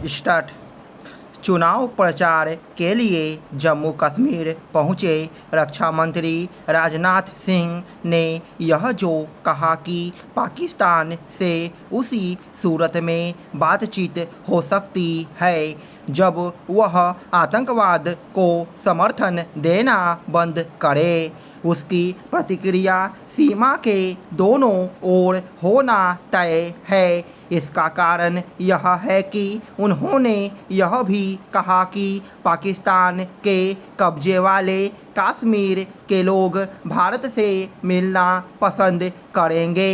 Start. चुनाव प्रचार के लिए जम्मू कश्मीर पहुंचे रक्षा मंत्री राजनाथ सिंह ने यह जो कहा कि पाकिस्तान से उसी सूरत में बातचीत हो सकती है जब वह आतंकवाद को समर्थन देना बंद करे। उसकी प्रतिक्रिया सीमा के दोनों ओर होना तय है। इसका कारण यह है कि उन्होंने यह भी कहा कि पाकिस्तान के कब्जे वाले कश्मीर के लोग भारत से मिलना पसंद करेंगे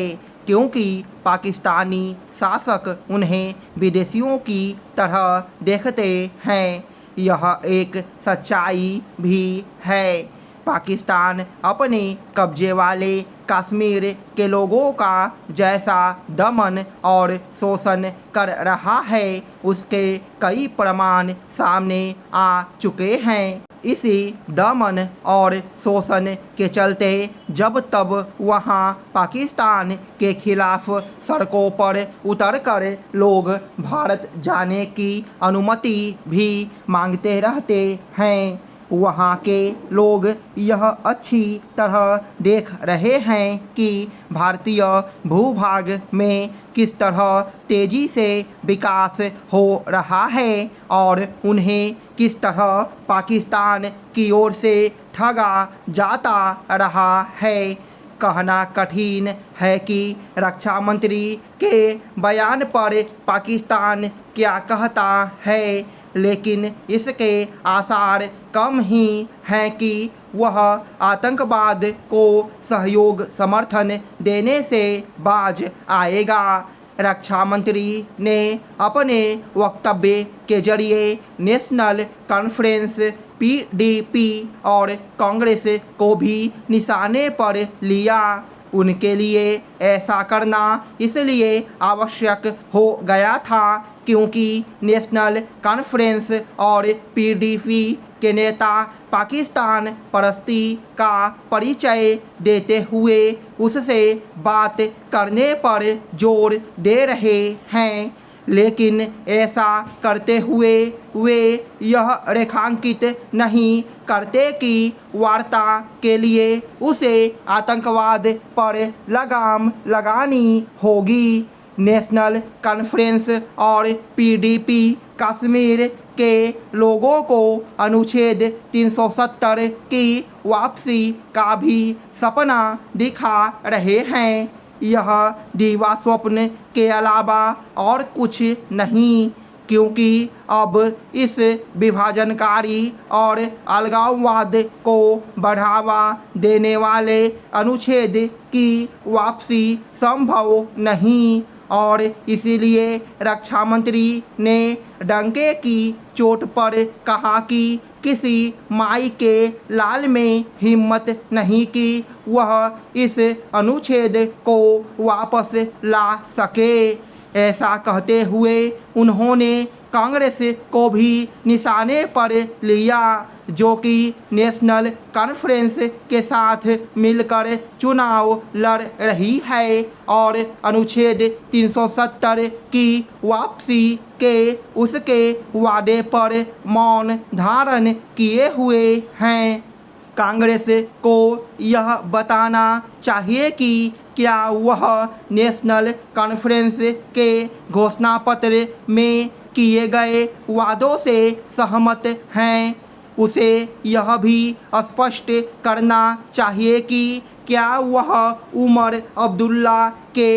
क्योंकि पाकिस्तानी शासक उन्हें विदेशियों की तरह देखते हैं। यह एक सच्चाई भी है। पाकिस्तान अपने कब्जे वाले कश्मीर के लोगों का जैसा दमन और शोषण कर रहा है उसके कई प्रमाण सामने आ चुके हैं। इसी दमन और शोषण के चलते जब तब वहां पाकिस्तान के खिलाफ सड़कों पर उतरकर लोग भारत जाने की अनुमति भी मांगते रहते हैं। वहाँ के लोग यह अच्छी तरह देख रहे हैं कि भारतीय भूभाग में किस तरह तेजी से विकास हो रहा है और उन्हें किस तरह पाकिस्तान की ओर से ठगा जाता रहा है। कहना कठिन है कि रक्षा मंत्री के बयान पर पाकिस्तान क्या कहता है, लेकिन इसके आसार कम ही हैं कि वह आतंकवाद को सहयोग समर्थन देने से बाज आएगा। रक्षा मंत्री ने अपने वक्तव्य के जरिए नेशनल कॉन्फ्रेंस पीडीपी और कांग्रेस को भी निशाने पर लिया। उनके लिए ऐसा करना इसलिए आवश्यक हो गया था क्योंकि नेशनल कॉन्फ्रेंस और पीडीपी के नेता पाकिस्तान परस्ती का परिचय देते हुए उससे बात करने पर जोर दे रहे हैं, लेकिन ऐसा करते हुए वे यह रेखांकित नहीं करते कि वार्ता के लिए उसे आतंकवाद पर लगाम लगानी होगी। नेशनल कॉन्फ्रेंस और पीडीपी कश्मीर के लोगों को अनुच्छेद 370 की वापसी का भी सपना दिखा रहे हैं। यह दीवा स्वप्न के अलावा और कुछ नहीं, क्योंकि अब इस विभाजनकारी और अलगाववाद को बढ़ावा देने वाले अनुच्छेद की वापसी संभव नहीं और इसीलिए रक्षा मंत्री ने डंके की चोट पर कहा कि किसी माई के लाल में हिम्मत नहीं कि वह इस अनुच्छेद को वापस ला सके। ऐसा कहते हुए उन्होंने कांग्रेस को भी निशाने पर लिया, जो कि नेशनल कॉन्फ्रेंस के साथ मिलकर चुनाव लड़ रही है और अनुच्छेद 370 की वापसी के उसके वादे पर मौन धारण किए हुए हैं। कांग्रेस को यह बताना चाहिए कि क्या वह नेशनल कॉन्फ्रेंस के घोषणापत्र में किए गए वादों से सहमत हैं। उसे यह भी स्पष्ट करना चाहिए कि क्या वह उमर अब्दुल्ला के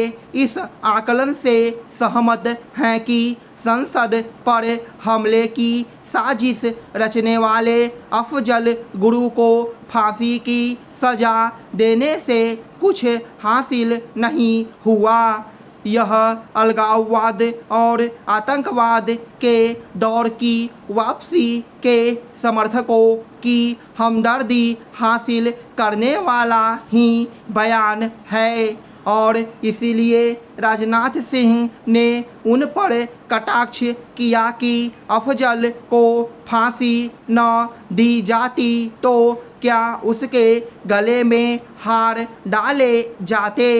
इस आकलन से सहमत हैं कि संसद पर हमले की साजिश रचने वाले अफजल गुरु को फांसी की सजा देने से कुछ हासिल नहीं हुआ। यह अलगाववाद और आतंकवाद के दौर की वापसी के समर्थकों की हमदर्दी हासिल करने वाला ही बयान है और इसीलिए राजनाथ सिंह ने उन पर कटाक्ष किया कि अफजल को फांसी न दी जाती तो क्या उसके गले में हार डाले जाते।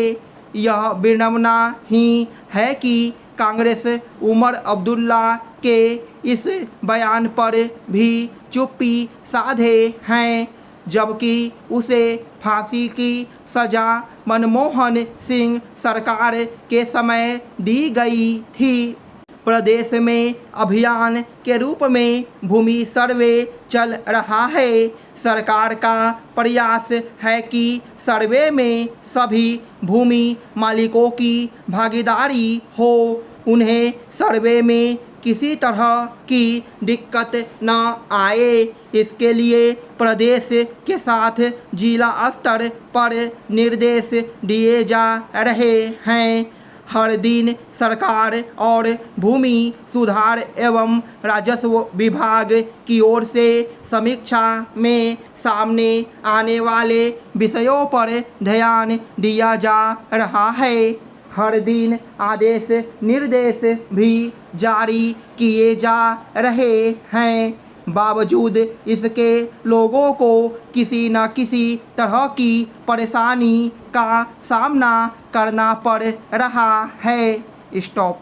यह विडंबना ही है कि कांग्रेस उमर अब्दुल्ला के इस बयान पर भी चुप्पी साधे हैं, जबकि उसे फांसी की सजा मनमोहन सिंह सरकार के समय दी गई थी। प्रदेश में अभियान के रूप में भूमि सर्वे चल रहा है। सरकार का प्रयास है कि सर्वे में सभी भूमि मालिकों की भागीदारी हो, उन्हें सर्वे में किसी तरह की दिक्कत न आए। इसके लिए प्रदेश के साथ जिला स्तर पर निर्देश दिए जा रहे हैं। हर दिन सरकार और भूमि सुधार एवं राजस्व विभाग की ओर से समीक्षा में सामने आने वाले विषयों पर ध्यान दिया जा रहा है। हर दिन आदेश निर्देश भी जारी किए जा रहे हैं। बावजूद इसके लोगों को किसी न किसी तरह की परेशानी का सामना करना पड़ रहा है। स्टॉप।